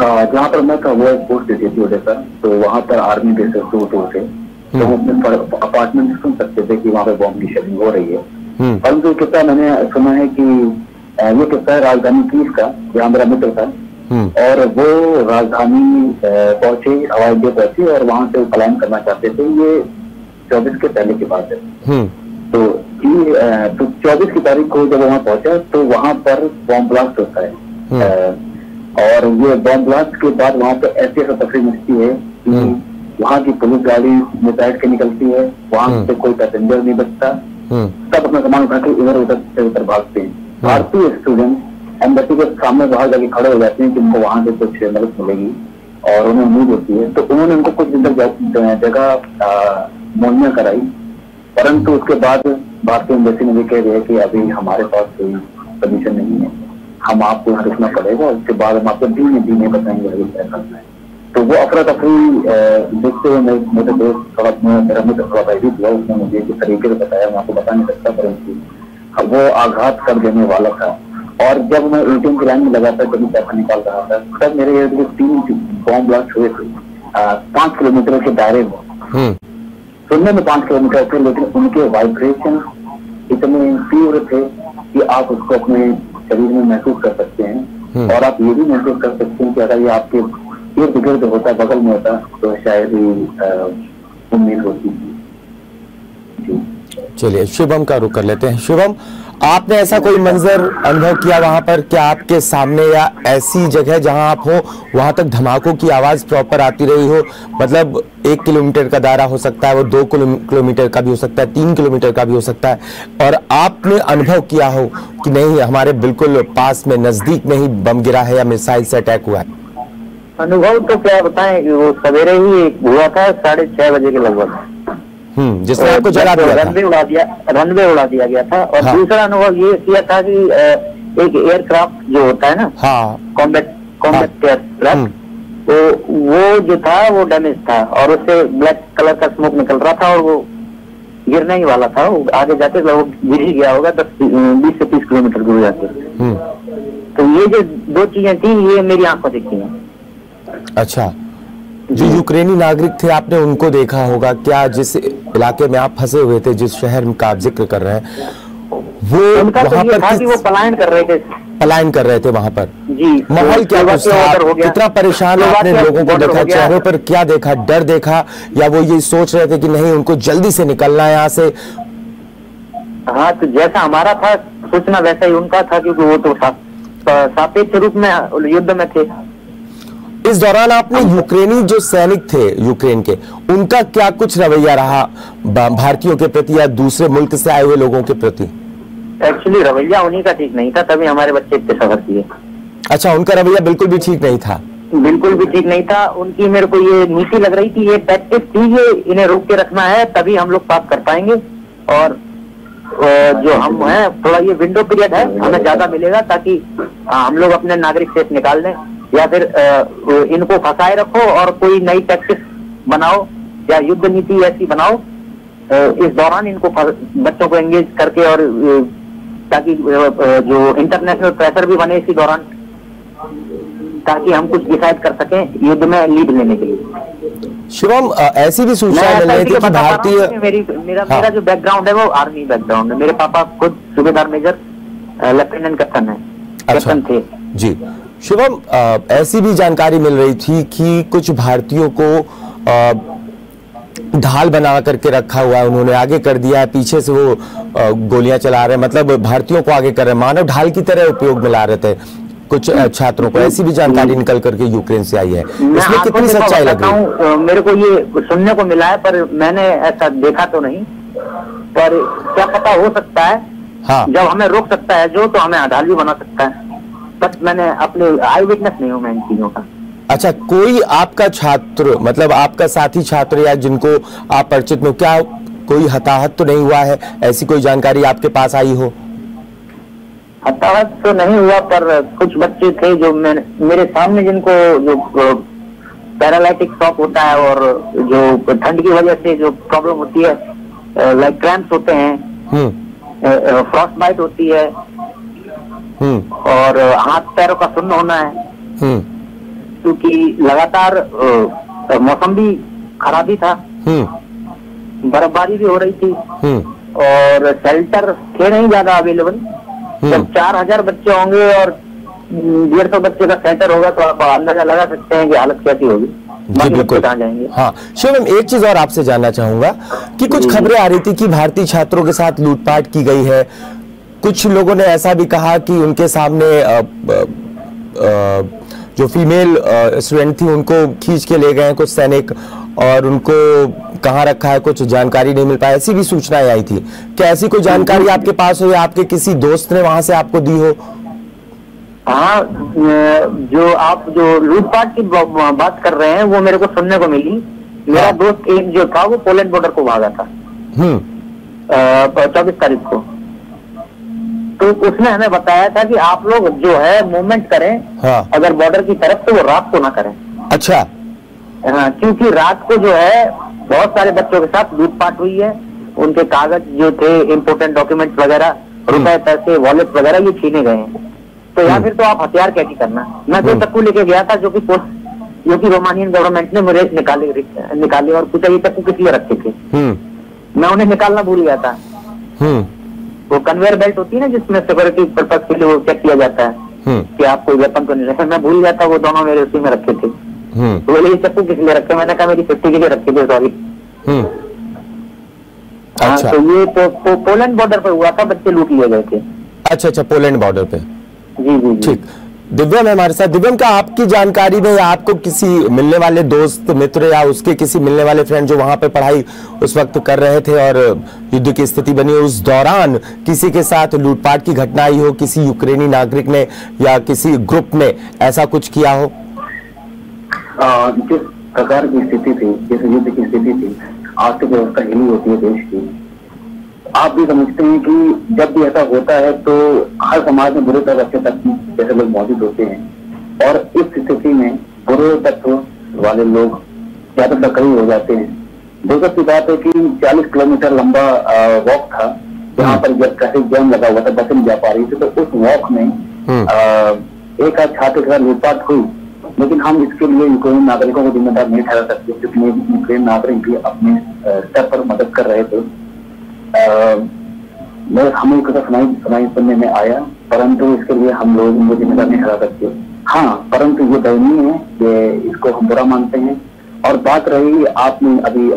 जहाँ पर मैं था वो एक पोस्ट देती थी ओडेसा, तो वहाँ पर आर्मी बेसेस दो थे, तो हम अपने अपार्टमेंट सुन सकते थे कि वहाँ पे बॉम्ब की शेलिंग हो रही है। परंतु किस्सा मैंने सुना है कि ये किस्सा है राजधानी कीव का, जहाँ मेरा मित्र था, और वो राजधानी पहुंचे, हवाई अड्डे पहुंचे और वहां से पलायन करना चाहते थे। ये 24 के पहले की बात है। तो 24 की तारीख को जब वहां पहुंचा तो वहां पर बॉम्ब ब्लास्ट होता है, और ये बॉम्ब ब्लास्ट के बाद वहां पर ऐसी तफरी मचती है कि वहां की पुलिस गाड़ी में बैठ के निकलती है, वहां से कोई पैसेंजर नहीं बचता, सब अपना सामान उठा के इधर उधर से उधर भागते हैं। भारतीय स्टूडेंट एम्बेसी के सामने बाहर जाके खड़े हो जाते हैं कि उनको वहां से कुछ मदद मिलेगी और उन्हें उम्मीद होती है, तो उन्होंने उनको कुछ जगह मुहैया कराई। परंतु उसके बाद भारतीय एम्बेसी ने भी कह दिया कि अभी हमारे पास कोई परमिशन नहीं है, हम आपको यहाँ रुकना पड़ेगा, उसके बाद हम आपको धीमे बताएंगे अभी क्या करना है। तो वो अफरा तफरी देखते हुए मेरे दोस्त थोड़ा मेरा मित्र थोड़ा भयभीत हुआ, उसने मुझे किस तरीके से बताया मैं आपको बता नहीं सकता, परंतु वो आघात कर देने वाला था। और जब मैं एटीएम की लाइन में लगा था, जब मैं पैसा निकाल रहा था, तब मेरे इर्द गिर्द 3 बॉम्ब ब्लास्ट हुए थे 5 किलोमीटर के दायरे में। सुनने में 5 किलोमीटर थे, लेकिन उनके वाइब्रेशन इतने तीव्र थे कि आप उसको अपने शरीर में महसूस कर सकते हैं, और आप ये भी महसूस कर सकते हैं कि अगर ये आपके इर्द गिर्द होता, बगल में होता, तो शायद ही उम्मीद होती। चलिए शुभम का रुख कर लेते हैं। शुभम, आपने ऐसा कोई मंजर अनुभव किया वहां पर, क्या आपके सामने या ऐसी जगह जहां आप हो वहां तक धमाकों की आवाज प्रॉपर आती रही हो? मतलब 1 किलोमीटर का दायरा हो सकता है, वो 2 किलोमीटर का भी हो सकता है, 3 किलोमीटर का भी हो सकता है, और आपने अनुभव किया हो कि नहीं हमारे बिल्कुल पास में नजदीक में ही बम गिरा है या मिसाइल से अटैक हुआ है? अनुभव तो क्या बताएं, वो सवेरे ही हुआ था 6:30 बजे के लगभग, जिसने आपको जला दिया था। रनवे उड़ा दिया गया था। और दूसरा अनुभव ये किया था कि एक एयरक्राफ्ट जो होता है ना, कॉम्बैट एयरक्राफ्ट, तो वो जो था वो डैमेज था और उससे ब्लैक कलर का स्मोक निकल रहा था और वो गिरने ही वाला था। वो आगे जाके वो गिर ही गया होगा 20 से 30 किलोमीटर दूर जाके। तो ये जो 2 चीजें थी ये मेरी आंखों दिखती हैं। अच्छा, जो यूक्रेनी नागरिक थे आपने उनको देखा होगा क्या? जिस इलाके में आप फंसे हुए थे, जिस शहर का आप जिक्र कर रहे हैं, वो वहाँ पर था कि वो पलायन कर रहे थे वहाँ पर जी। माहौल क्या था? कितना परेशान आपने लोगों को देखा? चेहरों पर क्या देखा? डर देखा या वो ये सोच रहे थे कि नहीं उनको जल्दी से निकलना है यहाँ से? हाँ, तो जैसा हमारा था सोचना वैसा ही उनका था, क्योंकि वो तो सापेक्ष रूप में युद्ध में थे। इस दौरान आपने यूक्रेनी जो सैनिक थे यूक्रेन के, उनका क्या कुछ रवैया रहा भारतीयों के प्रति या दूसरे मुल्क से आए हुए लोगों के प्रति? एक्चुअली रवैया उन्हीं का ठीक नहीं था, तभी हमारे बच्चे इतने सफर किए। अच्छा, उनका रवैया बिल्कुल भी ठीक नहीं था? बिल्कुल भी ठीक नहीं था। उनकी मेरे को ये नीति लग रही थी, ये टैक्टिस थी, ये इन्हें रोक के रखना है, तभी हम लोग पास कर पाएंगे। और जो हम हैं थोड़ा ये विंडो पीरियड है, हमें ज्यादा मिलेगा ताकि हम लोग अपने नागरिक शेष निकाल दें, या फिर इनको फंसाए रखो और कोई नई टैक्टिस बनाओ या युद्ध नीति ऐसी बनाओ इस दौरान इनको बच्चों को एंगेज करके, और ताकि जो इंटरनेशनल प्रेशर भी बने इसी दौरान, ताकि हम कुछ डिसाइड कर सकें युद्ध में लीड लेने के लिए। शिवम, ऐसी भी सूचना मिल रही थी कि भारतीय मेरा जो बैकग्राउंड है वो आर्मी बैकग्राउंड है। मेरे पापा खुद सूबेदार मेजर लेफ्टिनेंट कैप्टन है, कैप्टन थे जी। शिवम, ऐसी भी जानकारी मिल रही थी कि कुछ भारतीयों को ढाल बना करके रखा हुआ है, उन्होंने आगे कर दिया है, पीछे से वो गोलियां चला रहे हैं, मतलब भारतीयों को आगे कर रहे हैं, मानव ढाल की तरह उपयोग में ला रहे थे। कुछ छात्रों को, ऐसी भी जानकारी निकल करके यूक्रेन से आई है, इसमें कितनी सच्चाई लग रही है? मेरे को ये सुनने को मिला है, पर मैंने ऐसा देखा तो नहीं, पर क्या पता हो सकता है। हाँ। जब हमें रोक सकता है जो, तो हमें आधार भी बना सकता है, बस मैंने अपने आई विटनेस नहीं हूँ मैं इन चीजों का। अच्छा, कोई आपका छात्र, मतलब आपका साथी छात्र या जिनको आप परिचित में, क्या कोई हताहत तो नहीं हुआ है? ऐसी कोई जानकारी आपके पास आई हो? हताहत तो नहीं हुआ, पर कुछ बच्चे थे जो मेरे सामने, जिनको जो पैरालाइटिक शॉक होता है और जो ठंड की वजह से जो प्रॉब्लम होती है, लाइक क्रैम्प्स होते हैं, फ्रॉस्ट बाइट होती है, और हाथ पैरों का सुन्न होना है, क्योंकि लगातार मौसम भी खराबी था, बर्फबारी भी हो रही थी, और शेल्टर थे नहीं ज्यादा अवेलेबल। जब 4000 बच्चे होंगे और 150 बच्चे का सेंटर होगा, तो आप अंदाजा लगा सकते हैं कि हालत कैसी होगी। जी बिल्कुल। हाँ शिवम, एक चीज और आपसे जानना चाहूंगा कि कुछ खबरें आ रही थी कि भारतीय छात्रों के साथ लूटपाट की गई है। कुछ लोगों ने ऐसा भी कहा कि उनके सामने जो फीमेल स्टूडेंट थी उनको खींच के ले गए कुछ सैनिक, और उनको कहाँ रखा है कुछ जानकारी नहीं मिल पाई, ऐसी भी सूचनाएं आई थी। क्या ऐसी कोई जानकारी आपके पास हो या आपके किसी दोस्त ने वहां से आपको दी हो? हाँ, जो आप जो लूटपाट की बात कर रहे हैं वो मेरे को सुनने को मिली। मेरा दोस्त एक जो था वो पोलैंड बॉर्डर को भागा था 24 तारीख को, तो उसने हमें बताया था कि आप लोग जो है मूवमेंट करें, अगर बॉर्डर की तरफ, तो वो रात को ना करें। अच्छा। हाँ, क्योंकि रात को जो है बहुत सारे बच्चों के साथ लूटपाट हुई है, उनके कागज जो थे, इम्पोर्टेंट डॉक्यूमेंट वगैरह, रुपए पैसे, वॉलेट वगैरह, ये छीने गए हैं। तो या फिर तो आप हथियार कैसे करना। मैं 2 चक्कू लेके गया था, जो कि रोमानियन गवर्नमेंट ने मुझे निकाले और पूछा ये चक्कू किस लिए रखे थे। मैं उन्हें निकालना भूल गया था। वो कन्वेयर बेल्ट होती है ना, जिसमें सिक्योरिटी पर्पज के लिए वो चेक किया जाता है कि आप कोई वेपन तो नहीं रखे, मैं भूल गया था। वो दोनों मेरे उसी में रखे थे। तो बोले ये चक्कू किस लिए रखे? मैंने कहा मेरी सेफ्टी के लिए रखे थे, सॉरी। अच्छा। तो ये तो पोलैंड बॉर्डर पर हुआ था, बच्चे लूट लिए गए थे। अच्छा, पोलैंड बॉर्डर पे। जी। ठीक। दिव्यम है हमारे साथ। दिव्यम, क्या आपकी जानकारी में या आपको किसी मिलने वाले दोस्त मित्र या उसके किसी मिलने वाले फ्रेंड जो वहां पे पढ़ाई उस वक्त कर रहे थे और युद्ध की स्थिति बनी, उस दौरान किसी के साथ लूटपाट की घटना आई हो, किसी यूक्रेनी नागरिक ने या किसी ग्रुप ने ऐसा कुछ किया हो? जिस प्रकार की स्थिति थी, जिस युद्ध की स्थिति थी, आर्थिक व्यवस्था हिली होती है देश की, आप भी समझते हैं कि जब भी ऐसा होता है तो हर समाज में बुरे तत्व जैसे लोग मौजूद होते हैं, और इस स्थिति में बुरे तत्व वाले लोग ज्यादा सक्रिय हो जाते हैं। दिक्कत की बात है कि 40 किलोमीटर लंबा वॉक था, जहाँ पर जब ट्रैफिक जाम लगा हुआ था, बसें नहीं जा पा रही थी, तो उस वॉक में एक आध छात्र के साथ लूटपाट हुई। लेकिन हम इसके लिए यूक्रेन नागरिकों को जिम्मेदार नहीं ठहरा सकते, क्योंकि यूक्रेन नागरिक भी अपने स्तर पर मदद कर रहे थे। हमें कुछ सुनाई सुनने में आया, परंतु इसके लिए हम लोग उनको जिम्मेदार नहीं ठहरा सकते। हाँ, परंतु ये दयनीय है, ये इसको हम बुरा मानते हैं। और बात रही, आपने अभी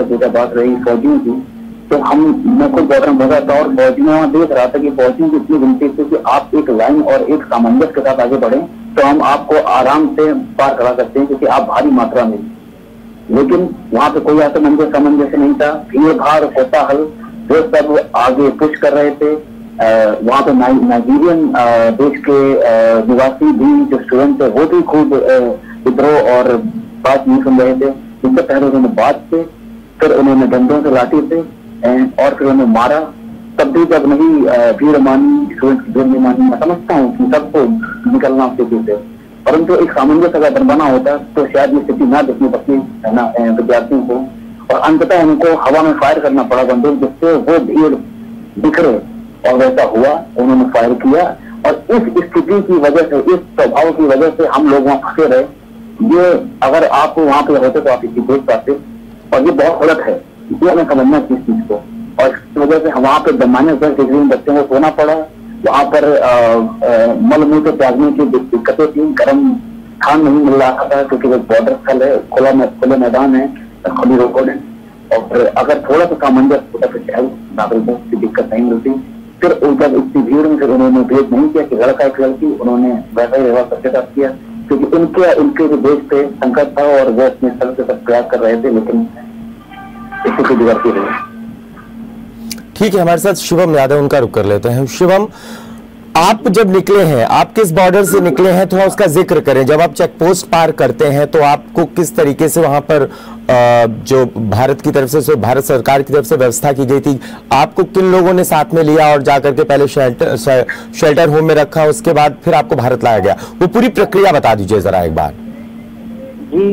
पूछा, बात रही फौजियों की, तो मैं खुद बॉर्डर में भगा था और फौजियों में देख रहा था कि फौजियों की इतनी गिनती थी कि आप एक लाइन और एक सामंजस्य के साथ आगे बढ़े तो हम आपको आराम से पार करा सकते हैं, क्योंकि आप भारी मात्रा में। लेकिन वहां पे कोई सामंजस्य नहीं था, भीड़ भाड़ कोताहल, जो सब आगे पुश कर रहे थे। वहां पे नाइजीरियन देश के निवासी भी, जो स्टूडेंट थे, वो भी खूब विद्रोह और बात नहीं सुन रहे थे। इससे पहले उन्होंने बात से, फिर उन्होंने डंडों से, लाठी से, और फिर उन्हें मारा। तब भी जब नहीं भीड़ मानी, स्टूडेंट की भीड़ नहीं मानी। मैं समझता हूँ कि सबको निकलना स्थिति से, परंतु एक सामंजस्य अगर बना होता तो शायद ये स्थिति ना देखनी पड़ती विद्यार्थियों को, और अंततः उनको हवा में फायर करना पड़ा बंदूक, जिससे वो भीड़ बिखरे। और वैसा हुआ, उन्होंने फायर किया, और इस स्थिति की वजह से, इस स्वभाव की वजह से हम लोग वहां फंसे रहे। ये अगर आप वहां पे होते तो आप इसी देख पाते, और ये बहुत गलत है, इसलिए हमें समझना चाहिए इस चीज को। और इस वजह से वहां पे -10 डिग्री में बच्चों को सोना पड़ा। वहां पर मलमूत्र त्यागने की दिक्कतें थी, गर्म स्थान नहीं मिल रहा था, क्योंकि वो बॉर्डर स्थल है, खुला मैदान है, खुली रोड है। और अगर थोड़ा सा सामंजस्य होता तो शायद नागरिकों की दिक्कत नहीं मिलती। फिर जब इतनी भीड़ में फिर उन्होंने भेद नहीं किया कि लड़का एक लड़की, उन्होंने वैसा ही व्यवहार सबके साथ किया, क्योंकि उनके जो देश पे संकट था और वो अपने स्थल से सब प्रयास कर रहे थे, लेकिन स्थिति बिगड़ती रही। ठीक है, हमारे साथ शिवम यादव, उनका रुख कर लेते हैं। शिवम, आप जब निकले हैं, आप किस बॉर्डर से निकले हैं, थोड़ा उसका जिक्र करें। जब आप चेक पोस्ट पार करते हैं तो आपको किस तरीके से वहां पर जो भारत की तरफ से, भारत सरकार की तरफ से व्यवस्था की गई थी, आपको किन लोगों ने साथ में लिया और जाकर के पहले शेल्टर होम में रखा, उसके बाद फिर आपको भारत लाया गया, वो पूरी प्रक्रिया बता दीजिए जरा एक बार। जी,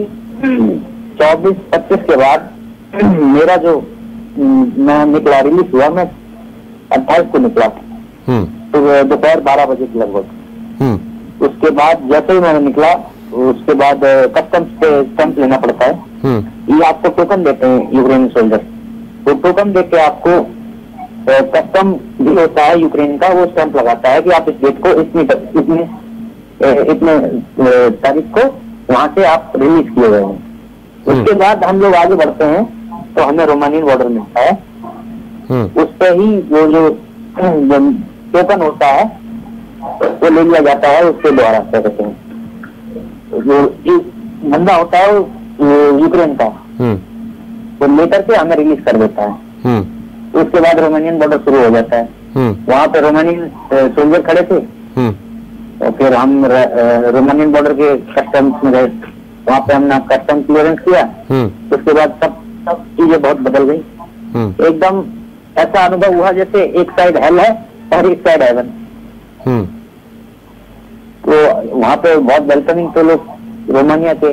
24-25 के बाद मेरा जो मैं निकला, रिलीज हुआ, मैं 28 को निकला, तो दोपहर 12 बजे के लगभग। उसके बाद जैसे ही मैंने निकला, उसके बाद कस्टम्स पे स्टैंप लेना पड़ता है। ये आपको टोकन देते हैं यूक्रेन सोल्जर, तो टोकन देके आपको कस्टम भी होता है यूक्रेन का, वो स्टैंप लगाता है कि आप इस डेट को इतने तारीख को वहां से आप रिलीज किए गए हैं। उसके बाद हम लोग आगे बढ़ते हैं तो हमें रोमानियन बॉर्डर मिलता है, उस पर ही वो जो टोकन होता है वो ले लिया जाता है, उसके द्वारा क्या कहते हैं, जो बंदा होता है वो यूक्रेन का, वो लेकर के हमें रिलीज कर देता है। उसके बाद रोमानियन बॉर्डर शुरू हो जाता है। वहां पे रोमानियन सोल्जर खड़े थे, और फिर हम रोमानियन बॉर्डर के कस्टम्स में गए, वहां पे हमने कस्टम क्लियरेंस किया। उसके बाद सब चीजें बहुत बदल गई। एकदम ऐसा अनुभव हुआ जैसे एक साइड हेल है और एक साइड हेवन। तो वहां पे बहुत वेलकमिंग तो लोग रोमानिया के,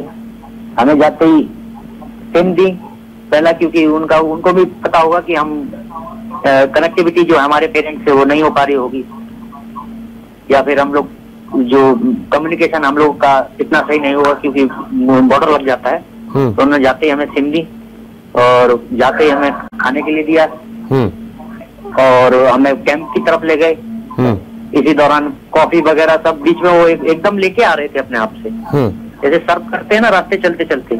हमें जाते ही सिम दी पहला, क्योंकि उनको भी पता होगा कि हम कनेक्टिविटी जो हमारे पेरेंट्स से वो नहीं हो पा रही होगी, या फिर हम लोग जो कम्युनिकेशन हम लोग का इतना सही नहीं होगा क्योंकि बॉर्डर लग जाता है। तो उन्होंने जाते ही हमें सिम दी और जाते ही हमें खाने के लिए दिया और हमें कैंप की तरफ ले गए। इसी दौरान कॉफी वगैरह सब बीच में वो एकदम लेके आ रहे थे अपने आप से, जैसे सर्व करते हैं ना रास्ते चलते चलते,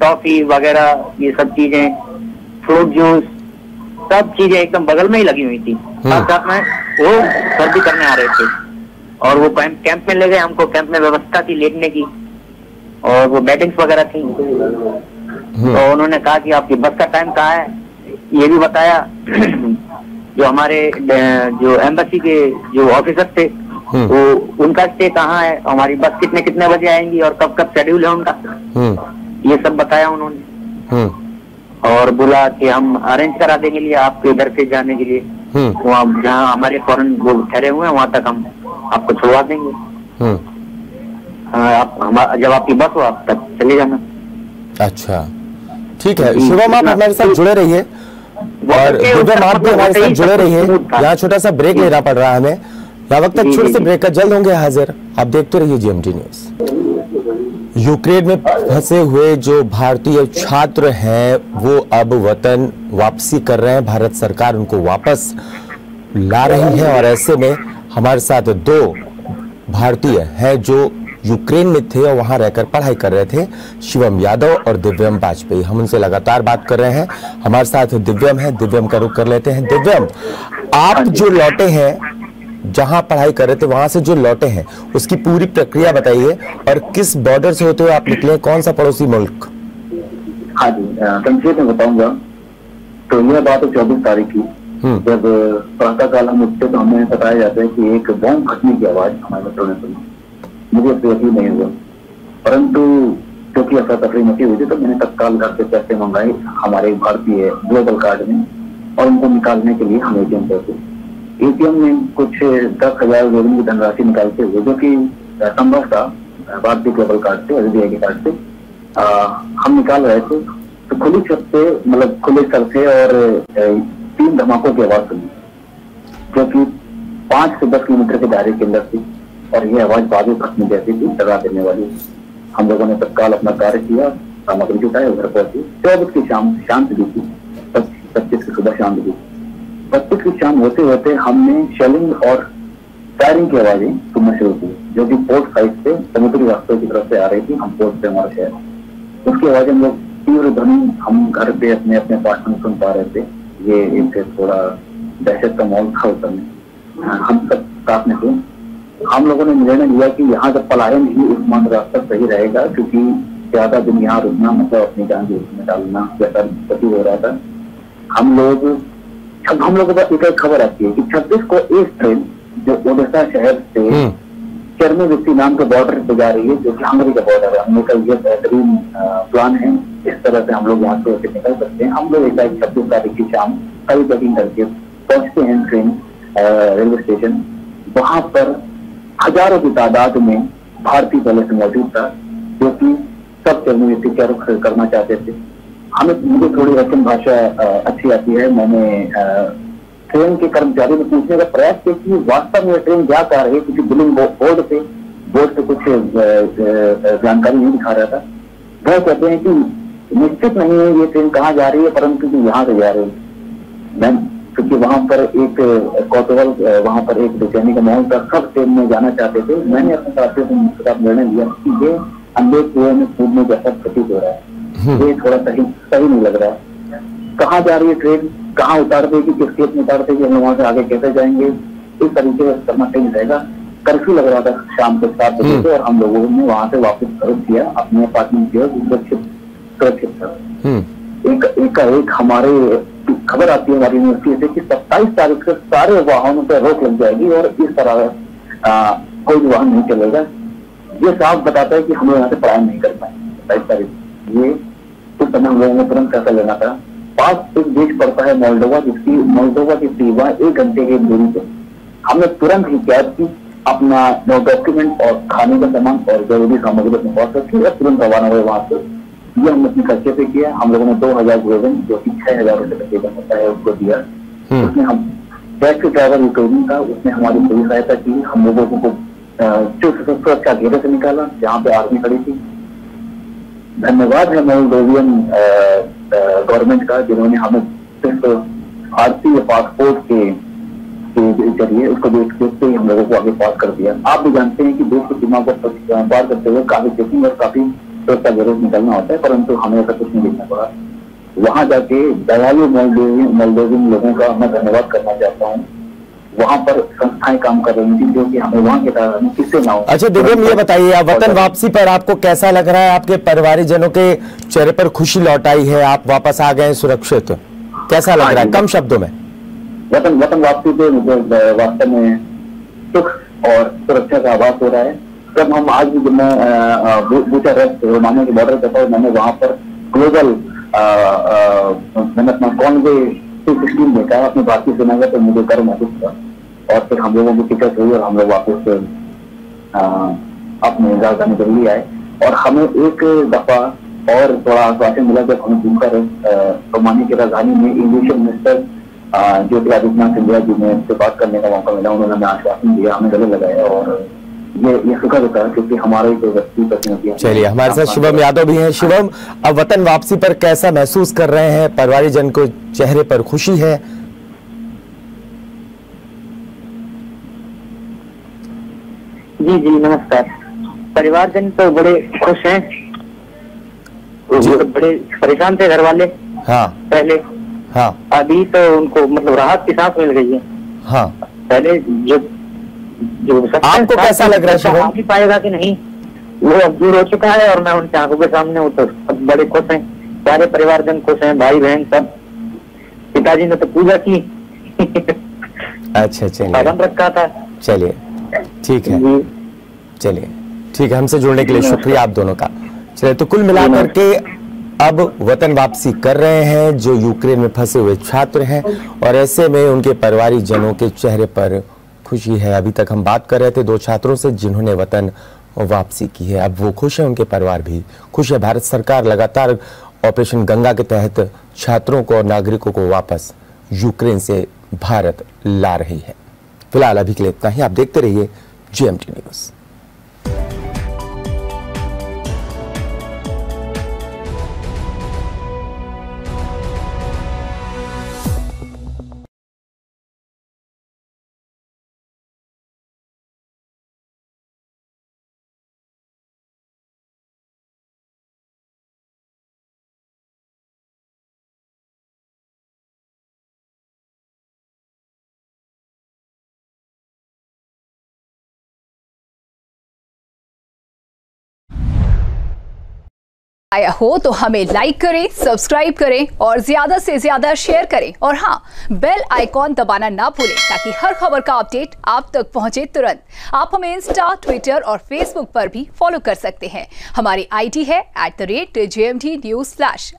टॉफी वगैरह ये सब चीजें, फ्रूट जूस, सब चीजें एकदम बगल में ही लगी हुई थी। साथ साथ में वो सर्व भी करने आ रहे थे और वो कैंप में ले गए हमको। कैंप में व्यवस्था थी लेटने की और वो बेडिंग्स वगैरह थी। तो उन्होंने कहा कि आपकी बस का टाइम कहाँ है, ये भी बताया। जो हमारे जो एम्बेसी के जो ऑफिसर थे वो उनका स्टे कहाँ है, हमारी बस कितने कितने बजे आएंगी और कब कब शेड्यूल है उनका, ये सब बताया उन्होंने। और बोला कि हम अरेंज करा देंगे लिए आपके घर से जाने के लिए, वहाँ जहाँ हमारे फॉरेन वो ठहरे हुए हैं वहां तक हम आपको छुड़वा देंगे। जब आपकी बस हो आप तक चले जाना। अच्छा, ठीक है। शिवम, आप हमारे साथ जुड़े रहिए और दिव्यम आप भी हमारे साथ जुड़े रहिए। यहाँ छोटा सा ब्रेक लेना पड़ रहा है हमें, यहाँ वक्त तक छोटे से ब्रेक का, जल्द होंगे हाजिर। आप देखते रहिए GMT न्यूज। यूक्रेन में फंसे हुए जो भारतीय छात्र हैं वो अब वतन वापसी कर रहे हैं। भारत सरकार उनको वापस ला रही है और ऐसे में हमारे साथ 2 भारतीय हैं जो यूक्रेन में थे और वहां रहकर पढ़ाई कर रहे थे, शिवम यादव और दिव्यम वाजपेयी। हम उनसे लगातार बात कर रहे हैं। हमारे साथ दिव्यम है, दिव्यम का रुख कर लेते हैं। दिव्यम, आप जो लौटे हैं, जहां पढ़ाई कर रहे थे वहां से जो लौटे हैं, उसकी पूरी प्रक्रिया बताइए और किस बॉर्डर से होते हुए आप निकले, कौन सा पड़ोसी मुल्क? हाँ जी, संक्षेप में बताऊंगा। तो यह बात है 24 तारीख की, जब प्रातः काल हम उठते तो हमें बताया जाता है कि एक बम फटने की आवाज हमारे मित्रों ने सुनी। मुझे यकीन नहीं हुआ, परंतु क्योंकि ऐसा तफरी मची हुई थी तो मैंने तत्काल घर से पैसे मंगाए हमारे भारतीय ग्लोबल कार्ड में और उनको निकालने के लिए हम ATM पहुंचे। ATM में कुछ 10,000 रुपये की धनराशि निकालते हुए, जो कि संभव था भारतीय ग्लोबल कार्ड से, SBI के कार्ड से, हम निकाल रहे थे तो खुली छत से, मतलब खुले सर से और 3 धमाकों की आवाज सुनी, जो कि 5 से 10 किलोमीटर के दायरे के अंदर थी और ये आवाज बाजू फटने जैसी थी, डरा देने वाली। हम लोगों ने तत्काल अपना कार्य किया, सामग्री जुटाई, उधर पहुंची। 24 की शाम शांत भी थी, 25 की सुबह शांत भी। 25 की शाम होते होते हमने शेलिंग और फायरिंग की आवाजें सुनना शुरू की, जो कि पोर्ट साइड से समुद्री रास्तों की तरफ से आ रही थी। हम पोर्ट से हमारा शहर, उसकी आवाजें हम लोग तीव्र ध्वनि हम घर पे अपने अपार्टमेंट सुन पा रहे थे। ये एक थोड़ा दहशत का माहौल था उस समय। हम सब साथ में थे। हम लोगों ने निर्णय लिया कि यहाँ का पलायन ही एकमात्र रास्ता सही रहेगा, क्योंकि ज्यादा दिन यहाँ रुकना मतलब अपनी जान जोखिम में डालना जैसा प्रतीत हो रहा था। हम लोगों को एक खबर आती है कि 26 को एक ट्रेन जो ओडिशा शहर से चरमोवती नाम के बॉर्डर पे जा रही है, जो कि हंगरी का बॉर्डर है। हम लोग का ये बेहतरीन प्लान है, इस तरह से हम लोग यहाँ से निकल सकते हैं। हम लोग एक 26 तारीख की शाम कभी पैकिंग करके पहुंचते हैं ट्रेन रेलवे स्टेशन। वहां पर हजारों की तादाद में भारतीय पहले से मौजूद था, जो कि सब चरमोवती का रुख करना चाहते थे। मुझे थोड़ी रशियन भाषा अच्छी आती है। मैंने ट्रेन के कर्मचारी ने पूछने का प्रयास किया कि वास्तव में ट्रेन जा पा रही है, क्योंकि बिलिंग बोर्ड पे कुछ जानकारी नहीं दिखा रहा था। वह कहते हैं कि निश्चित नहीं है ये ट्रेन कहाँ जा रही है, परंतु यहाँ से जा रही है। क्योंकि वहां पर एक कौतूहल, वहां पर एक बेचैनी का माहौल था, सब ट्रेन में जाना चाहते थे। मैंने अपने साथियों के साथ निर्णय लिया कि ये अंधे कुएं में कूदने जैसा प्रतीत हो रहा है, ये थोड़ा सही नहीं लग रहा है। कहाँ जा रही है ट्रेन, कहाँ उतार देगी, किस खेत में उतार देगी, हम वहां से आगे कैसे जाएंगे, इस तरीके से करना सही रहेगा। कर्फ्यू लग रहा था शाम के 7 बजे से, और हम लोगों ने वहां से वापस रुख किया अपने अपार्टमेंट की सुरक्षित था। एक हमारे खबर आती है हमारी यूनिवर्सिटी से कि 27 तारीख से सारे वाहनों पर रोक लग जाएगी और इस तरह कोई भी वाहन नहीं चलेगा। ये साफ बताता है कि हमें यहाँ से पलायन नहीं कर पाए 27 तारीख। ये उस समय हम लोगों ने तुरंत फैसला लेना था। पास एक देश पड़ता है मोल्डोवा की सीमा 1 घंटे की दूरी पे। हमने तुरंत ही कैब की, अपना डॉक्यूमेंट और खाने का सामान और जरूरी सामग्री अपने पास रखी और तुरंत रवाना हुए वहां से। ये हमने अपने खर्चे पे किया। हम लोगों ने 2000 भोजन, जो कि 6000 रुपए तकरीबन होता है, उसको दिया। उसमें हम टैक्सी ड्राइवर यूक्रेनी था, उसने हमारी पूरी सहायता की। हम लोगों को सुरक्षा घेरे से निकाला जहाँ पे आर्मी खड़ी थी। धन्यवाद है मोल्डोवियन गवर्नमेंट का, जिन्होंने हमें सिर्फ भारतीय पासपोर्ट के जरिए उसको देखते ही हम लोगों को आगे पास कर दिया। आप भी जानते हैं कि देश की सीमा को पार करते हुए काफी चेकिंग और काफी सुरक्षा घेरे से निकलना होता है, परंतु हमें ऐसा कुछ नहीं देखना पड़ा। वहां जाके दयालु मोल्डोवियन लोगों का मैं धन्यवाद करना चाहता हूँ। वहां पर संस्थाएं काम कर रही थी, जो कि हमें वहां के तरह किससे ना हो। अच्छा दिव्यम, ये बताइए, आप वतन वापसी पर आपको कैसा लग रहा है? आपके परिवारिक जनों के चेहरे पर खुशी लौट आई है, आप वापस आ गए सुरक्षित, कैसा लग रहा है कम शब्दों में? वतन वापसी पे मुझे वास्तव में सुख और सुरक्षा का आभास हो रहा है। जब हम आज भी मैं बुचारेस्ट रोमानिया के बॉर्डर पे था, मैंने वहां पर ग्लोबल मैंने अपना कॉन्वे 216 देखा अपनी भारतीय सेना का, तो मुझे गर्व महसूस हुआ। और फिर हम लोगों की टिकट हुई और हम लोग वापस अपने राजधानी दिल्ली आए। और हमें एक दफा और थोड़ा आश्वासन मिला जब हमें घूमकर रोमानिया की राजधानी में इंग्लिश मिनिस्टर ज्योतिरादित्य सिंधिया जी ने से बात करने का मौका मिला। उन्होंने हमें आश्वासन दिया, हमें गले लगाया, और ये सुखद होता है क्योंकि हमारा ही कोई व्यक्ति प्रतिनिधि है। चलिए, हमारे साथ शिवम यादव भी हैं। शिवम, अब वतन वापसी पर कैसा महसूस कर रहे हैं? परिवारिक जन को चेहरे पर खुशी है? जी नमस्कार। परिवारजन तो बड़े खुश हैं, बड़े परेशान थे घर वाले। हाँ पहले, हाँ, अभी तो उनको मतलब राहत की सांस मिल गई है। हाँ, पहले जो आपको कैसा लग रहा है शिवम? आप ही पाएगा कि नहीं, वो अब दूर हो चुका है और मैं उनकी आंखों के सामने हूँ, तो सब बड़े खुश हैं। सारे परिवारजन खुश हैं, भाई बहन सब। पिताजी ने तो पूजा की। अच्छा, चलिए, साधन रखा था। चलिए ठीक है, चलिए ठीक है। हमसे जुड़ने के लिए शुक्रिया आप दोनों का। चलिए, तो कुल मिलाकर के अब वतन वापसी कर रहे हैं जो यूक्रेन में फंसे हुए छात्र हैं, और ऐसे में उनके परिवारिक जनों के चेहरे पर खुशी है। अभी तक हम बात कर रहे थे 2 छात्रों से जिन्होंने वतन वापसी की है, अब वो खुश है, उनके परिवार भी खुश है। भारत सरकार लगातार ऑपरेशन गंगा के तहत छात्रों को और नागरिकों को वापस यूक्रेन से भारत ला रही है। फिलहाल अभी के लिए इतना ही। आप देखते रहिए GMT न्यूज़। आया हो तो हमें लाइक करें, सब्सक्राइब करें और ज्यादा से ज्यादा शेयर करें। और हाँ, बेल आइकॉन दबाना ना भूलें ताकि हर खबर का अपडेट आप तक पहुंचे तुरंत। आप हमें इंस्टा, ट्विटर और फेसबुक पर भी फॉलो कर सकते हैं। हमारी आईडी है @JMT News।